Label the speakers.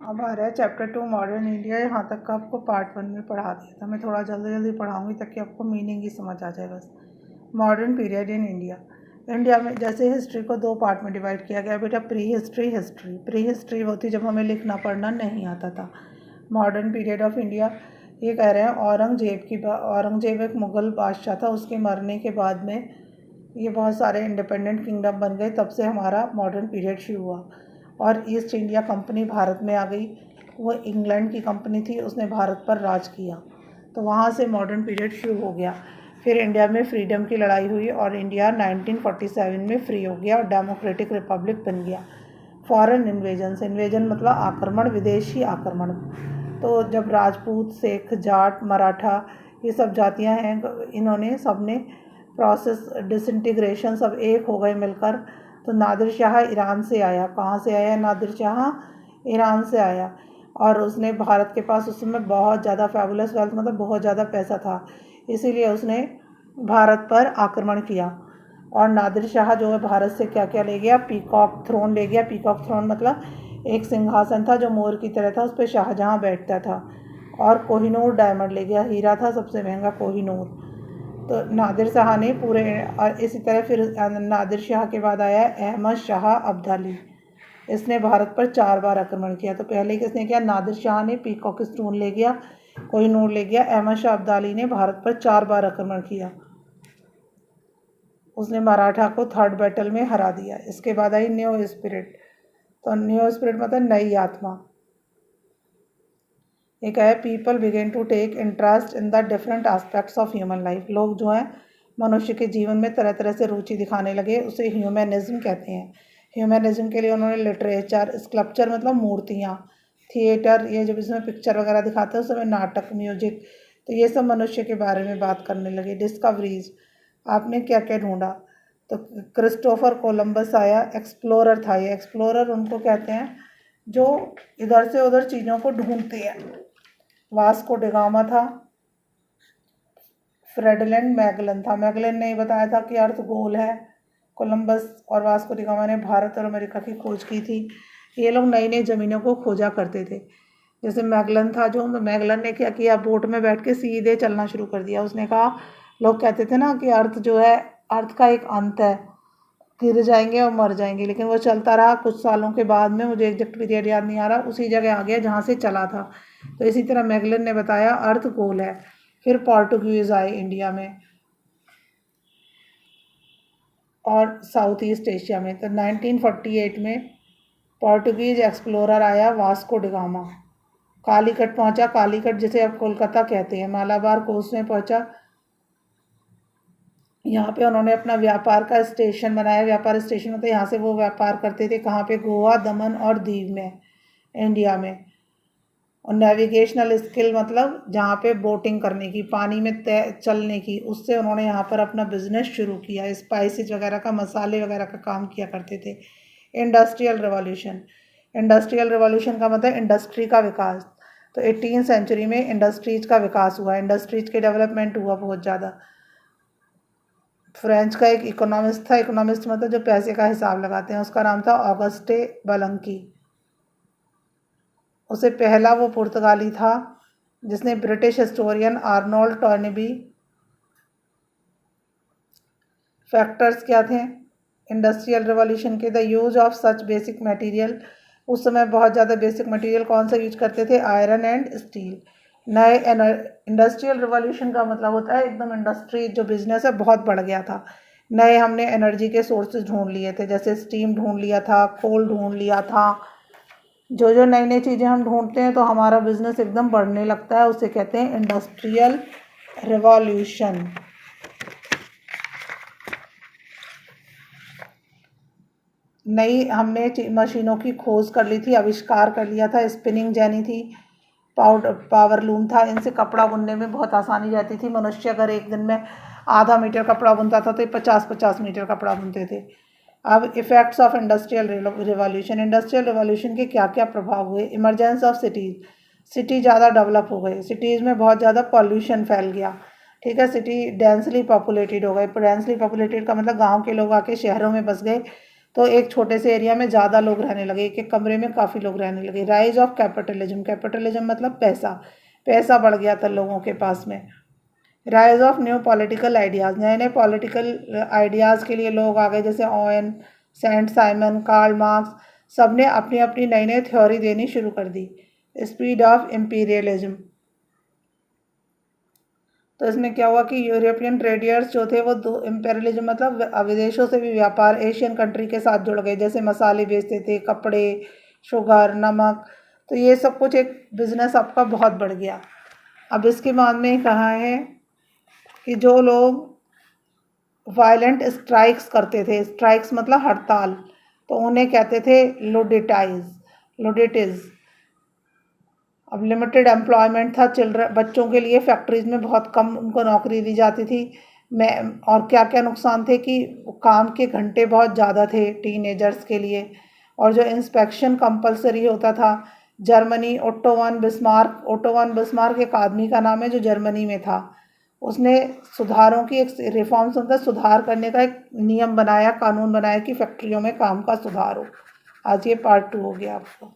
Speaker 1: अब आ रहा है चैप्टर 2 मॉडर्न इंडिया। यहाँ तक का आपको पार्ट 1 में पढ़ा दिया था। मैं थोड़ा जल्दी जल्दी पढ़ाऊँगी ताकि आपको मीनिंग ही समझ आ जाए बस। Modern period in India. India में जैसे हिस्ट्री को 2 पार्ट में डिवाइड किया गया बेटा, pre history, history. Pre history होती जब हमें लिखना पढ़ना नहीं आता था। मॉडर्न पीरियड ऑफ इंडिया ये कह रहे हैं औरंगजेब एक मुग़ल बादशाह था। उसके मरने के बाद में ये बहुत सारे इंडिपेंडेंट किंगडम बन गए, तब से हमारा मॉडर्न पीरियड शुरू हुआ। और ईस्ट इंडिया कंपनी भारत में आ गई। वो इंग्लैंड की कंपनी थी, उसने भारत पर राज किया, तो वहाँ से मॉडर्न पीरियड शुरू हो गया। फिर इंडिया में फ्रीडम की लड़ाई हुई और इंडिया 1947 में फ्री हो गया और डेमोक्रेटिक रिपब्लिक बन गया। फॉरेन इन्वेजन मतलब आक्रमण, विदेशी आक्रमण। तो जब राजपूत, सिख, जाट, मराठा ये सब जातियां हैं, इन्होंने सबने प्रोसेस डिसइंटीग्रेशन सब एक हो गए मिलकर। तो नादिर शाह ईरान से आया। कहाँ से आया नादिर शाह? ईरान से आया। और उसने भारत के पास उस समय बहुत ज़्यादा फैबुलस वेल्थ मतलब बहुत ज़्यादा पैसा था, इसीलिए उसने भारत पर आक्रमण किया। और नादिर शाह जो है भारत से क्या क्या ले गया? पीकॉक थ्रोन ले गया। पीकॉक थ्रोन मतलब एक सिंहासन था जो मोर की तरह था, उस पर शाहजहाँ बैठता था। और कोहिनूर डायमंड ले गया, हीरा था सबसे महंगा कोहिनूर। तो नादिर शाह ने पूरे, और इसी तरह फिर नादिर शाह के बाद आया अहमद शाह अब्दाली। इसने भारत पर 4 बार आक्रमण किया। तो पहले किसने किया? नादिर शाह ने पीकॉक स्टोन ले गया, कोहिनूर ले गया। अहमद शाह अब्दाली ने भारत पर 4 बार आक्रमण किया। उसने मराठा को थर्ड बैटल में हरा दिया। इसके बाद आई न्यू स्पिरिट। तो न्यू स्पिरिट मतलब नई आत्मा। एक है people begin to take interest in the different aspects of human life. लोग जो हैं मनुष्य के जीवन में तरह तरह से रुचि दिखाने लगे, उसे ह्यूमनिज्म कहते हैं। ह्यूमनिज्म के लिए उन्होंने लिटरेचर, स्कल्पचर मतलब मूर्तियाँ, थिएटर, ये जब इसमें पिक्चर वगैरह दिखाते हैं उस समय नाटक, म्यूजिक, तो ये सब मनुष्य के बारे में बात करने लगे। डिस्कवरीज, आपने क्या क्या ढूंढा? तो क्रिस्टोफर कोलंबस आया, एक्सप्लोरर था। ये एक्सप्लोरर उनको कहते हैं जो इधर से उधर चीज़ों को ढूंढते हैं। वास्को डिगामा था। फ्रेडलैंड मैगलन था। मैगलन ने बताया था कि अर्थ गोल है। कोलंबस और वास्को डिगामा ने भारत और अमेरिका की खोज की थी। ये लोग नई नई ज़मीनों को खोजा करते थे। जैसे मैगलन था जो, मैगलन ने क्या किया, बोट में बैठ के सीधे चलना शुरू कर दिया। उसने कहा, लोग कहते थे ना कि अर्थ जो है, अर्थ का एक अंत है, गिर जाएंगे और मर जाएंगे, लेकिन वो चलता रहा। कुछ सालों के बाद में, मुझे एग्जैक्ट पीरियड याद नहीं आ रहा, उसी जगह आ गया जहाँ से चला था। तो इसी तरह मैगलन ने बताया अर्थ गोल है। फिर पोर्टुगीज आए इंडिया में और साउथ ईस्ट एशिया में। तो 1948 में पोर्टुगीज एक्सप्लोरर आया, वास्को डिगामा। कालीकट पहुंचा। कालीकट जिसे अब कोलकाता कहते हैं, मालाबार कोस्ट में पहुंचा। यहाँ पे उन्होंने अपना व्यापार का स्टेशन बनाया। व्यापार स्टेशन मतलब यहाँ से वो व्यापार करते थे। कहाँ पे? गोवा, दमन और दीव में, इंडिया में। और नेविगेशनल स्किल मतलब जहाँ पे बोटिंग करने की, पानी में चलने की, उससे उन्होंने यहाँ पर अपना बिजनेस शुरू किया। स्पाइसेस वगैरह का, मसाले वगैरह का काम किया करते थे। Industrial revolution. इंडस्ट्रियल रिवॉल्यूशन का मतलब इंडस्ट्री का विकास। तो 18वीं सेंचुरी में इंडस्ट्रीज का विकास हुआ, इंडस्ट्रीज के डेवलपमेंट हुआ बहुत ज़्यादा। फ्रेंच का एक इकोनॉमिस्ट था, इकोनॉमिस्ट मतलब जो पैसे का हिसाब लगाते हैं, उसका नाम था ऑगस्टे बलंकी। उसे पहला वो पुर्तगाली था जिसने ब्रिटिश हिस्टोरियन आर्नोल्ड टॉर्नेबी। फैक्टर्स क्या थे इंडस्ट्रियल रिवॉल्यूशन के? The use of such basic material. उस समय बहुत ज़्यादा बेसिक मटेरियल कौन सा यूज करते थे? Iron and steel. नए इंडस्ट्रियल रिवॉल्यूशन का मतलब होता है एकदम इंडस्ट्री जो बिजनेस है बहुत बढ़ गया था। नए हमने एनर्जी के सोर्सेज ढूंढ लिए थे, जैसे स्टीम ढूंढ लिया था, कोल ढूंढ लिया था। जो जो नई नई चीज़ें हम ढूंढते हैं तो हमारा बिजनेस एकदम बढ़ने लगता है, उसे कहते हैं इंडस्ट्रियल रिवॉल्यूशन। नई हमने मशीनों की खोज कर ली थी, आविष्कार कर लिया था। स्पिनिंग जेनी थी, पावर लूम था। इनसे कपड़ा बुनने में बहुत आसानी रहती थी। मनुष्य अगर एक दिन में आधा मीटर कपड़ा बुनता था तो ये 50-50 मीटर कपड़ा बुनते थे। अब effects of industrial revolution. Industrial revolution के क्या क्या प्रभाव हुए? Emergence of cities. सिटी ज़्यादा डेवलप हो गए, सिटीज़ में बहुत ज़्यादा पॉल्यूशन फैल गया। ठीक है, सिटी डेंसली पॉपुलेटेड हो गए। डेंसली पॉपुलेटेड का मतलब गांव के लोग आके शहरों में बस गए, तो एक छोटे से एरिया में ज़्यादा लोग रहने लगे, एक एक कमरे में काफ़ी लोग रहने लगे। राइज ऑफ कैपिटलिज्म, कैपिटलिज्म मतलब पैसा, पैसा बढ़ गया था लोगों के पास में। Rise of new political ideas, नए नए पॉलिटिकल आइडियाज़ के लिए लोग आ गए, जैसे Owen, Saint Simon, Karl Marx, सब ने अपनी अपनी नई नई थ्योरी देनी शुरू कर दी। स्पीड ऑफ इम्पीरियलिज्म, तो इसमें क्या हुआ कि यूरोपियन ट्रेडियर्स जो थे वो इम्पेरियलिज्म मतलब विदेशों से भी व्यापार एशियन कंट्री के साथ जुड़ गए, जैसे मसाले बेचते थे, कपड़े, शुगर, नमक, तो ये सब कुछ एक बिजनेस आपका बहुत बढ़ गया। अब इसके बाद में कहा है कि जो लोग वायलेंट स्ट्राइक्स करते थे, स्ट्राइक्स मतलब हड़ताल, तो उन्हें कहते थे लुडिटिज। अब लिमिटेड एम्प्लॉयमेंट था, चिल्ड्रन बच्चों के लिए फैक्ट्रीज में बहुत कम उनको नौकरी दी जाती थी। मैं और क्या क्या नुकसान थे कि काम के घंटे बहुत ज़्यादा थे टीनेजर्स के लिए, और जो इंस्पेक्शन कंपलसरी होता था। जर्मनी, ओटो वन बिस्मार्क एक आदमी का नाम है जो जर्मनी में था, उसने सुधारों की एक रिफॉर्म्स होता है, सुधार करने का एक नियम बनाया, कानून बनाया कि फैक्ट्रियों में काम का सुधार हो। आज ये पार्ट 2 हो गया आपका।